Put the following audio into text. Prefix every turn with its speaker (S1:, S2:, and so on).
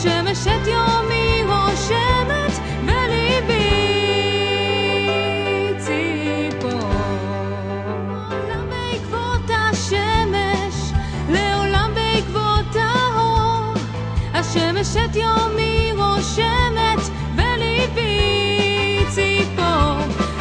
S1: השמש את יומי רושמת וליבי ציפור. לעולם בעקבות השמש, לעולם בעקבות האור, השמש את יומי